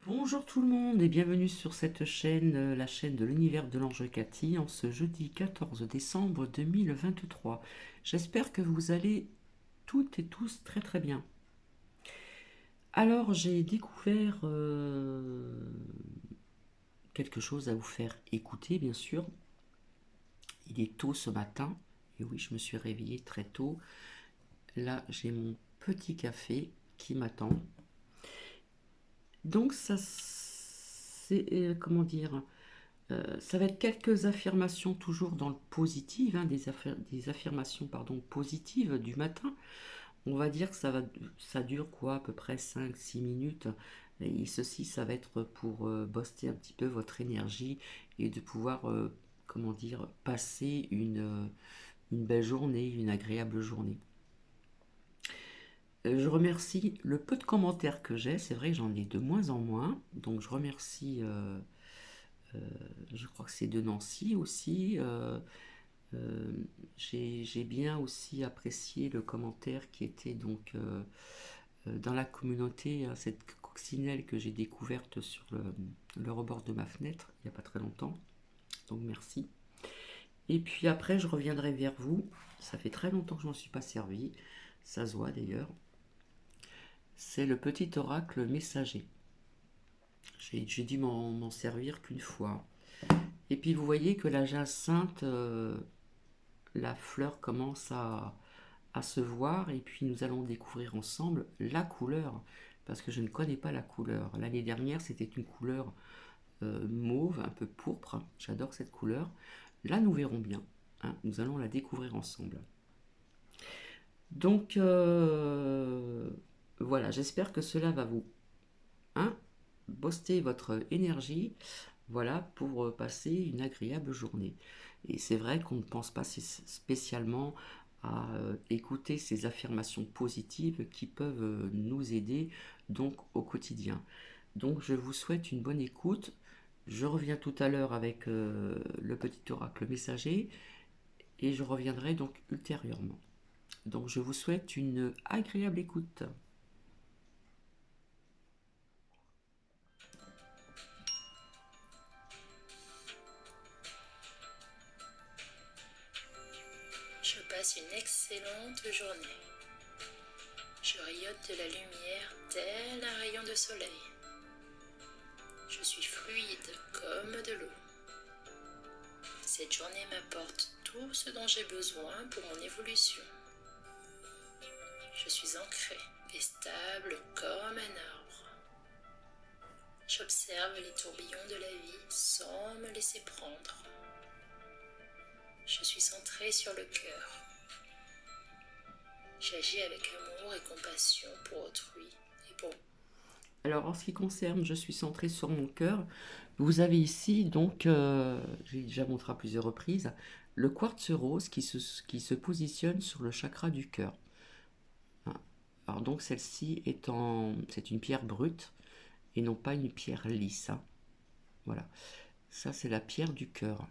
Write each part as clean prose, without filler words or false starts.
Bonjour tout le monde et bienvenue sur cette chaîne, la chaîne de l'univers de l'ange Cathy, en ce jeudi 14 décembre 2023. J'espère que vous allez toutes et tous très très bien. Alors j'ai découvert quelque chose à vous faire écouter bien sûr. Il est tôt ce matin et oui, je me suis réveillée très tôt. Là j'ai mon petit café qui m'attend. Donc ça c'est comment dire. Ça va être quelques affirmations toujours dans le positif, hein, des affirmations pardon, positives du matin. On va dire que ça dure quoi, à peu près 5 6 minutes. Et ceci, ça va être pour booster un petit peu votre énergie et de pouvoir, comment dire, passer une belle journée, une agréable journée. Je remercie le peu de commentaires que j'ai. C'est vrai que j'en ai de moins en moins. Donc je remercie, je crois que c'est de Nancy aussi. Euh, j'ai bien aussi apprécié le commentaire qui était donc dans la communauté, cette coccinelle que j'ai découverte sur le rebord de ma fenêtre il n'y a pas très longtemps. Donc merci. Et puis après, je reviendrai vers vous. Ça fait très longtemps que je m'en suis pas servi. Ça se voit d'ailleurs. C'est le petit oracle messager. J'ai dû m'en servir qu'une fois. Et puis vous voyez que la jacinthe, la fleur commence à se voir et puis nous allons découvrir ensemble la couleur parce que je ne connais pas la couleur. L'année dernière c'était une couleur mauve, un peu pourpre, j'adore cette couleur. Là nous verrons bien, hein, nous allons la découvrir ensemble. Donc voilà, j'espère que cela va vous hein, booster votre énergie, voilà, pour passer une agréable journée. Et c'est vrai qu'on ne pense pas spécialement à écouter ces affirmations positives qui peuvent nous aider donc au quotidien. Donc je vous souhaite une bonne écoute. Je reviens tout à l'heure avec le petit oracle messager et je reviendrai donc ultérieurement. Donc je vous souhaite une agréable écoute. Je passe une excellente journée. Je rayonne de la lumière tel un rayon de soleil. Je suis fluide comme de l'eau. Cette journée m'apporte tout ce dont j'ai besoin pour mon évolution. Je suis ancré et stable comme un arbre. J'observe les tourbillons de la vie sans me laisser prendre. Je suis centré sur le cœur. J'agis avec amour et compassion pour autrui et pour moi. Alors en ce qui concerne, je suis centré sur mon cœur. Vous avez ici donc, j'ai déjà montré à plusieurs reprises, le quartz rose qui se positionne sur le chakra du cœur. Hein. Alors donc celle-ci c'est une pierre brute et non pas une pierre lisse, hein. Voilà, ça c'est la pierre du cœur.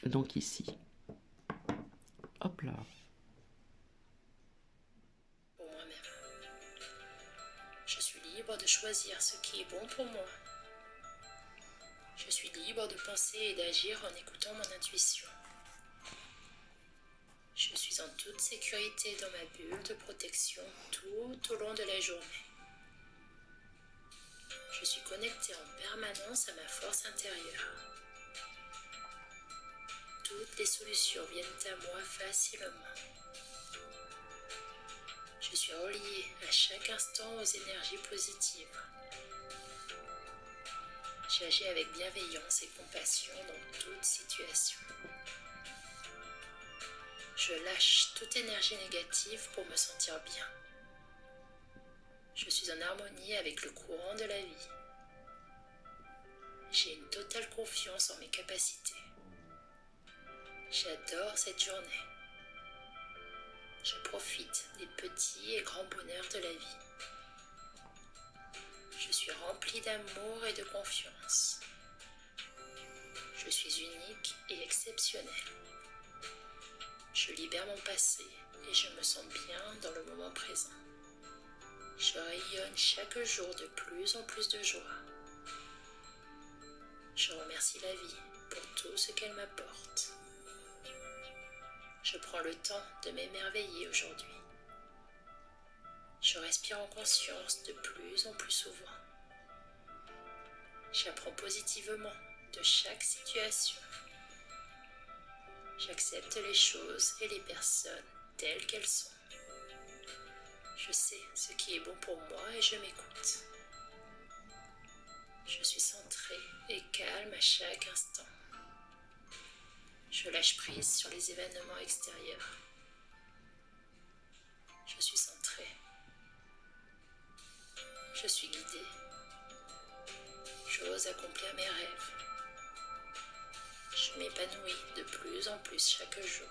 Donc ici, hop là. Pour moi-même. Je suis libre de choisir ce qui est bon pour moi. Je suis libre de penser et d'agir en écoutant mon intuition. Je suis en toute sécurité dans ma bulle de protection tout au long de la journée. Je suis connecté en permanence à ma force intérieure. Toutes les solutions viennent à moi facilement. Je suis relié à chaque instant aux énergies positives. J'agis avec bienveillance et compassion dans toute situation. Je lâche toute énergie négative pour me sentir bien. Je suis en harmonie avec le courant de la vie. J'ai une totale confiance en mes capacités. J'adore cette journée. Je profite des petits et grands bonheurs de la vie. Je suis remplie d'amour et de confiance. Je suis unique et exceptionnelle. Je libère mon passé et je me sens bien dans le moment présent. Je rayonne chaque jour de plus en plus de joie. Je remercie la vie pour tout ce qu'elle m'apporte. Je prends le temps de m'émerveiller aujourd'hui. Je respire en conscience de plus en plus souvent. J'apprends positivement de chaque situation. J'accepte les choses et les personnes telles qu'elles sont. Je sais ce qui est bon pour moi et je m'écoute. Je suis centrée et calme à chaque instant. Je lâche prise sur les événements extérieurs. Je suis centrée. Je suis guidée. J'ose accomplir mes rêves. Je m'épanouis de plus en plus chaque jour.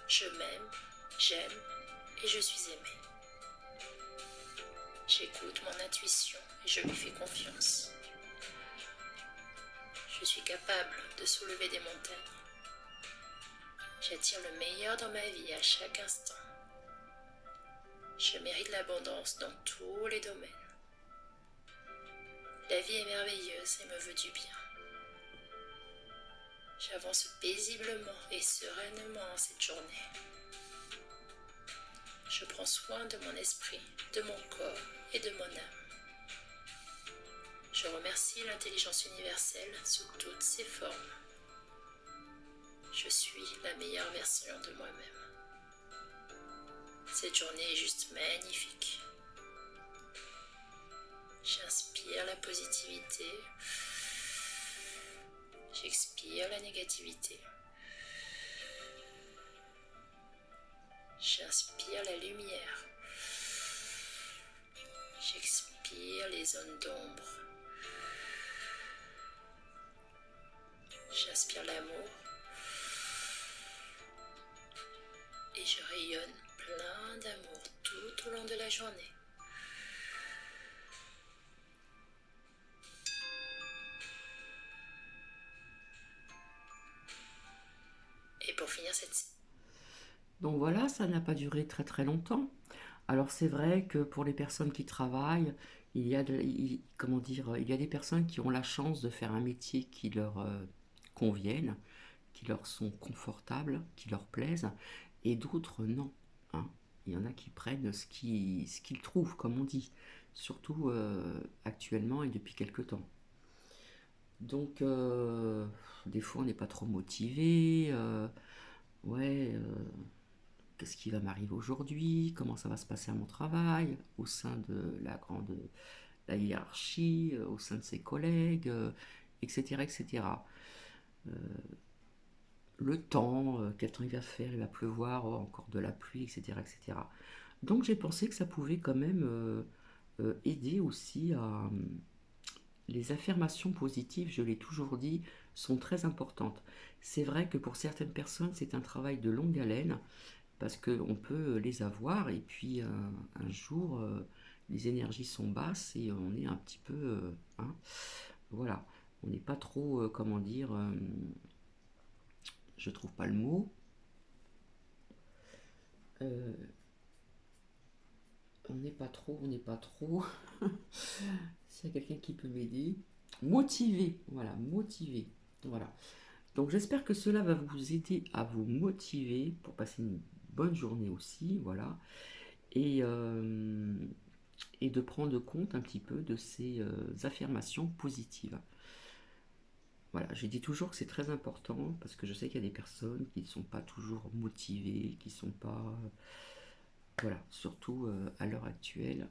Je m'aime, j'aime et je suis aimée. J'écoute mon intuition et je lui fais confiance. Je suis capable de soulever des montagnes. J'attire le meilleur dans ma vie à chaque instant. Je mérite l'abondance dans tous les domaines. La vie est merveilleuse et me veut du bien. J'avance paisiblement et sereinement en cette journée. Je prends soin de mon esprit, de mon corps et de mon âme. Je remercie l'intelligence universelle sous toutes ses formes. Je suis la meilleure version de moi-même. Cette journée est juste magnifique. J'inspire la positivité. J'expire la négativité. J'inspire la lumière. J'expire les zones d'ombre. J'inspire l'amour. Et je rayonne plein d'amour tout au long de la journée. Et pour finir cette... Donc voilà, ça n'a pas duré très très longtemps. Alors c'est vrai que pour les personnes qui travaillent, comment dire, il y a des personnes qui ont la chance de faire un métier qui leur convienne, qui leur sont confortables, qui leur plaisent, et d'autres non, hein. Il y en a qui prennent ce qu'ils trouvent, comme on dit, surtout actuellement et depuis quelque temps. Donc des fois on n'est pas trop motivé, ouais, qu'est-ce qui va m'arriver aujourd'hui, comment ça va se passer à mon travail, au sein de la hiérarchie, au sein de ses collègues, etc., etc. Euh, le temps, quel temps il va faire, il va pleuvoir, oh, encore de la pluie, etc., etc. Donc j'ai pensé que ça pouvait quand même aider aussi à... Les affirmations positives, je l'ai toujours dit, sont très importantes. C'est vrai que pour certaines personnes, c'est un travail de longue haleine, parce qu'on peut les avoir et puis un jour les énergies sont basses et on est un petit peu hein, voilà, on n'est pas trop comment dire, je trouve pas le mot, euh, on n'est pas trop s'il y a quelqu'un qui peut m'aider, motivé, voilà, motivé, voilà. Donc j'espère que cela va vous aider à vous motiver pour passer une bonne journée aussi, voilà. Et, et de prendre compte un petit peu de ces affirmations positives. Voilà, j'ai dit toujours que c'est très important parce que je sais qu'il y a des personnes qui ne sont pas toujours motivées, qui ne sont pas... voilà, surtout à l'heure actuelle,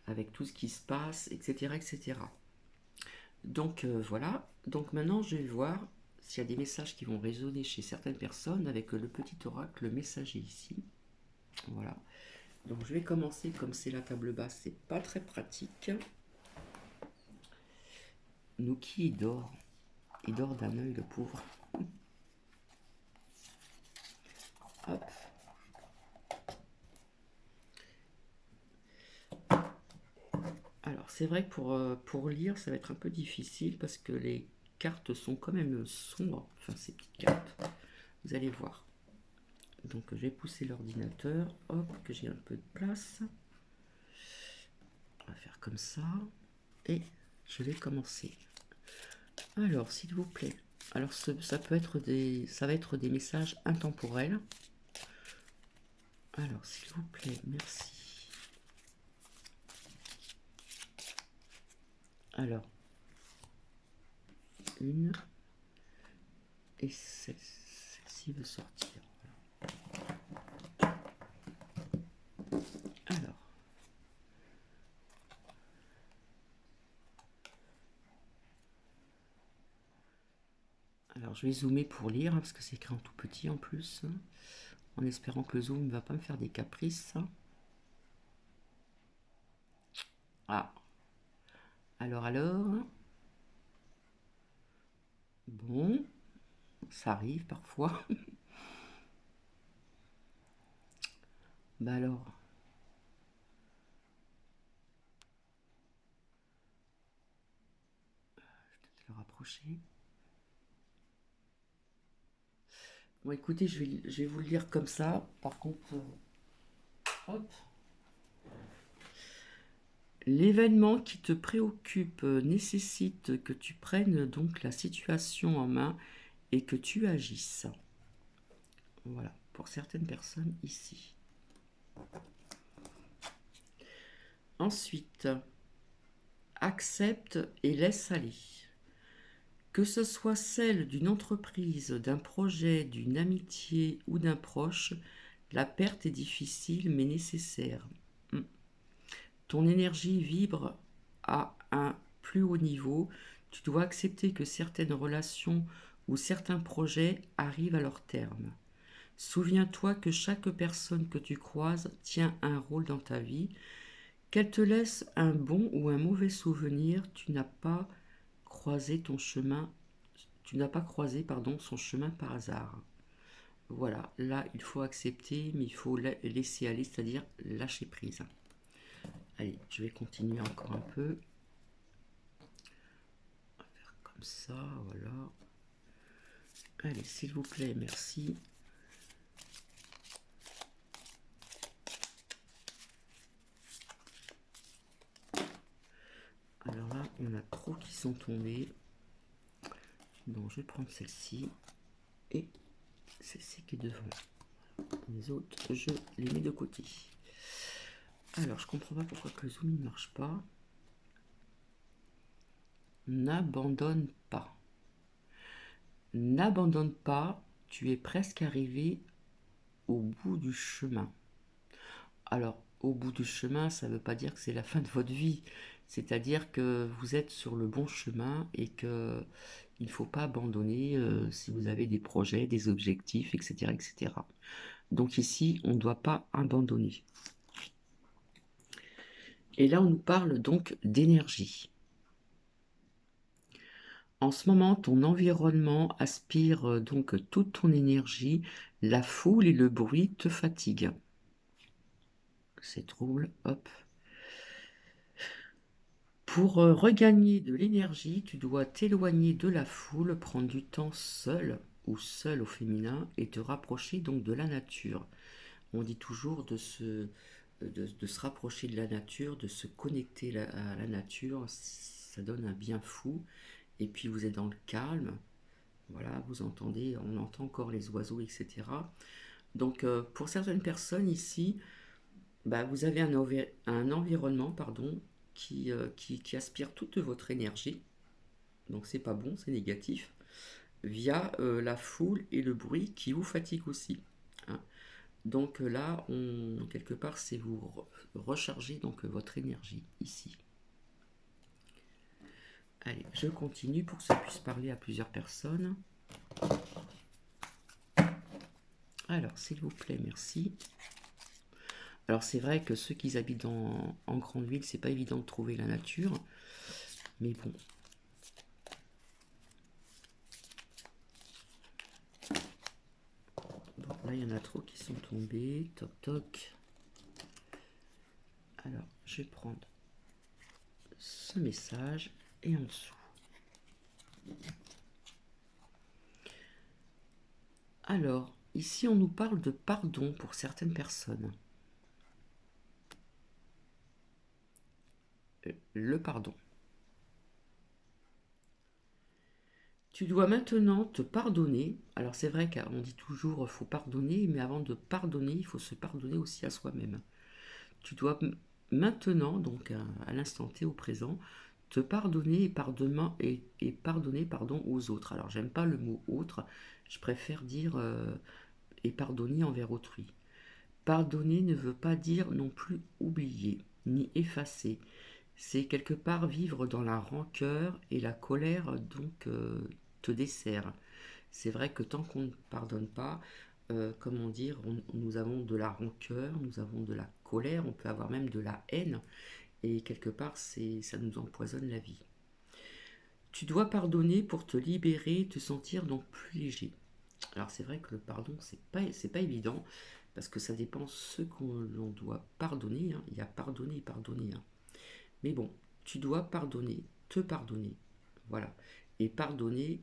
avec tout ce qui se passe, etc. etc. Donc voilà, donc maintenant je vais voir s'il y a des messages qui vont résonner chez certaines personnes avec le petit oracle, le messager ici. Voilà. Donc je vais commencer, comme c'est la table basse, c'est pas très pratique. Nuki il dort d'un œil le pauvre. Hop. Alors c'est vrai que pour lire ça va être un peu difficile parce que les cartes sont quand même sombres, enfin ces petites cartes, vous allez voir. Donc je vais pousser l'ordinateur, hop, que j'ai un peu de place. On va faire comme ça. Et je vais commencer. Alors, s'il vous plaît. Alors, ça va être des messages intemporels. Alors, s'il vous plaît, merci. Alors, une. Et celle-ci veut sortir. Alors. Alors, je vais zoomer pour lire, parce que c'est écrit en tout petit en plus. En espérant que le zoom ne va pas me faire des caprices. Ah. Alors. Bon. Ça arrive parfois. Bah alors. Je vais peut-être le rapprocher. Bon, écoutez, je vais vous le lire comme ça. Par contre, hop. L'événement qui te préoccupe nécessite que tu prennes donc la situation en main et que tu agisses. Voilà, pour certaines personnes ici. Ensuite, accepte et laisse aller. Que ce soit celle d'une entreprise, d'un projet, d'une amitié ou d'un proche, la perte est difficile mais nécessaire. Ton énergie vibre à un plus haut niveau. Tu dois accepter que certaines relations ou certains projets arrivent à leur terme. Souviens-toi que chaque personne que tu croises tient un rôle dans ta vie. Qu'elle te laisse un bon ou un mauvais souvenir, tu n'as pas croisé son chemin par hasard. Voilà, là il faut accepter, mais il faut laisser aller, c'est-à-dire lâcher prise. Allez, je vais continuer encore un peu. On va faire comme ça, voilà. Allez, s'il vous plaît, merci. Alors là, il y en a trop qui sont tombés. Donc je vais prendre celle-ci et celle-ci qui est devant. Les autres, je les mets de côté. Alors, je comprends pas pourquoi que le zoom ne marche pas. N'abandonne pas. N'abandonne pas, tu es presque arrivé au bout du chemin. Alors, au bout du chemin, ça ne veut pas dire que c'est la fin de votre vie. C'est-à-dire que vous êtes sur le bon chemin et que il ne faut pas abandonner si vous avez des projets, des objectifs, etc., etc. Donc ici, on ne doit pas abandonner. Et là, on nous parle donc d'énergie. En ce moment, ton environnement aspire donc toute ton énergie. La foule et le bruit te fatiguent. C'est trouble, hop. Pour regagner de l'énergie, tu dois t'éloigner de la foule, prendre du temps seul ou seul au féminin et te rapprocher donc de la nature. On dit toujours de se rapprocher de la nature, de se connecter à la nature, ça donne un bien fou. Et puis vous êtes dans le calme, voilà, vous entendez, on entend encore les oiseaux, etc. Donc pour certaines personnes ici, bah, vous avez un environnement pardon, qui aspire toute votre énergie, donc c'est pas bon, c'est négatif, via la foule et le bruit qui vous fatigue aussi. Hein. Donc là, quelque part, c'est vous recharger donc votre énergie ici. Allez, je continue pour que ça puisse parler à plusieurs personnes. Alors, s'il vous plaît, merci. Alors, c'est vrai que ceux qui habitent en grande ville, c'est pas évident de trouver la nature. Mais bon. Bon, là, il y en a trop qui sont tombés. Toc, toc. Alors, je vais prendre ce message et en dessous. Alors, ici, on nous parle de pardon pour certaines personnes. Le pardon. Tu dois maintenant te pardonner. Alors c'est vrai qu'on dit toujours faut pardonner, mais avant de pardonner, il faut se pardonner aussi à soi-même. Tu dois maintenant, donc à l'instant T, au présent, te pardonner et pardonner pardon, aux autres. Alors j'aime pas le mot autre, je préfère dire et pardonner envers autrui. Pardonner ne veut pas dire non plus oublier, ni effacer. C'est quelque part vivre dans la rancœur et la colère donc te dessert. C'est vrai que tant qu'on ne pardonne pas, comment dire, nous avons de la rancœur, nous avons de la colère, on peut avoir même de la haine, et quelque part ça nous empoisonne la vie. Tu dois pardonner pour te libérer, te sentir donc plus léger. Alors c'est vrai que le pardon, c'est pas évident, parce que ça dépend ce qu'on doit pardonner, hein. Il y a pardonner et pardonner, hein. Mais bon, tu dois pardonner, te pardonner, voilà. Et pardonner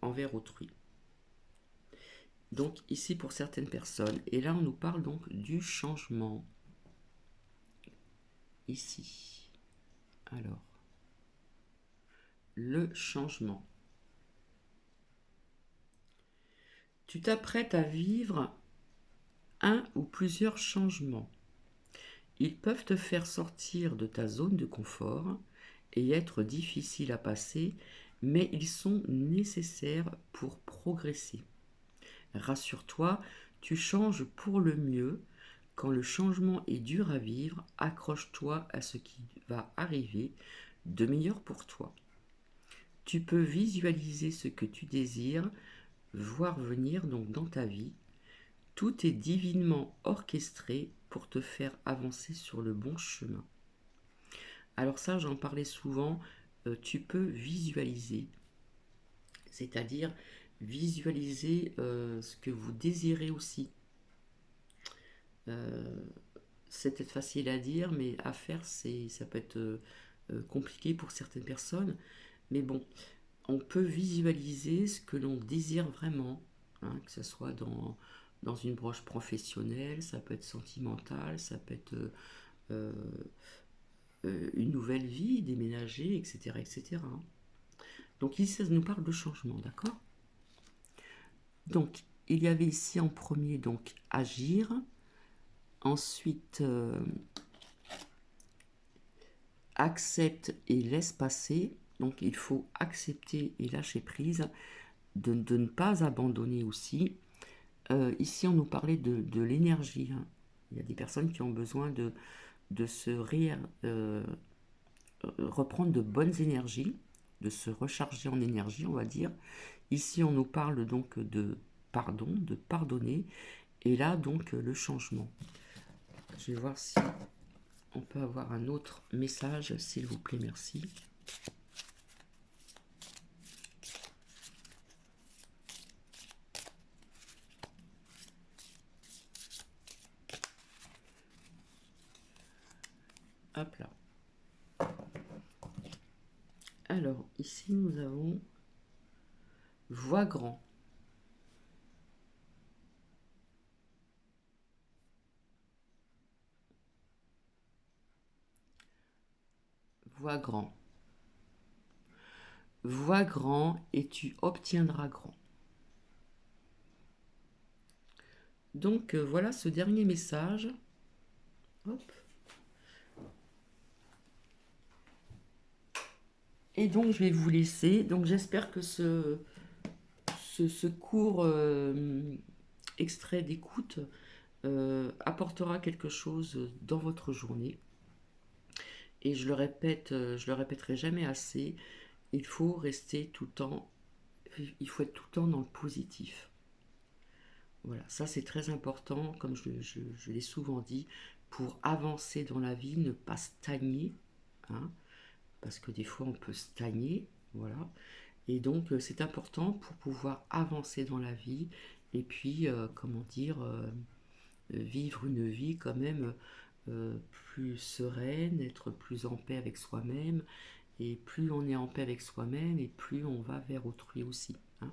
envers autrui. Donc ici pour certaines personnes, et là on nous parle donc du changement. Ici. Alors, le changement. Tu t'apprêtes à vivre un ou plusieurs changements. Ils peuvent te faire sortir de ta zone de confort et être difficiles à passer, mais ils sont nécessaires pour progresser. Rassure-toi, tu changes pour le mieux. Quand le changement est dur à vivre, accroche-toi à ce qui va arriver de meilleur pour toi. Tu peux visualiser ce que tu désires voir venir donc dans ta vie. Tout est divinement orchestré pour te faire avancer sur le bon chemin. Alors ça, j'en parlais souvent, tu peux visualiser, c'est-à-dire visualiser ce que vous désirez aussi. C'est peut-être facile à dire, mais à faire, ça peut être compliqué pour certaines personnes. Mais bon, on peut visualiser ce que l'on désire vraiment, hein, que ce soit dans une branche professionnelle, ça peut être sentimental, ça peut être euh, une nouvelle vie, déménager, etc., etc. Donc ici, ça nous parle de changement, d'accord? Donc, il y avait ici en premier, donc, agir. Ensuite, accepte et laisse passer. Donc, il faut accepter et lâcher prise, de ne pas abandonner aussi. Ici, on nous parlait de l'énergie, hein. Il y a des personnes qui ont besoin de se reprendre de bonnes énergies, de se recharger en énergie, on va dire. Ici, on nous parle donc de pardon, de pardonner, et là, donc, le changement. Je vais voir si on peut avoir un autre message, s'il vous plaît, merci. Hop là. Alors, ici, nous avons voix grand. Voix grand. Vois grand et tu obtiendras grand. Donc voilà ce dernier message. Hop. Et donc je vais vous laisser. Donc j'espère que ce court extrait d'écoute apportera quelque chose dans votre journée. Et je le répète, je le répéterai jamais assez. Il faut rester tout le temps. Il faut être tout le temps dans le positif. Voilà, ça c'est très important, comme je l'ai souvent dit, pour avancer dans la vie, ne pas stagner, hein, parce que des fois on peut stagner, voilà. Et donc c'est important pour pouvoir avancer dans la vie et puis, comment dire, vivre une vie quand même plus sereine, être plus en paix avec soi-même. Et plus on est en paix avec soi-même et plus on va vers autrui aussi, hein.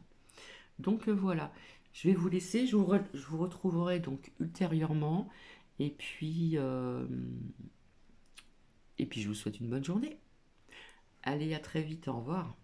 Donc voilà, je vais vous laisser, je vous retrouverai donc ultérieurement, et puis, euh, et puis je vous souhaite une bonne journée. Allez, à très vite, au revoir.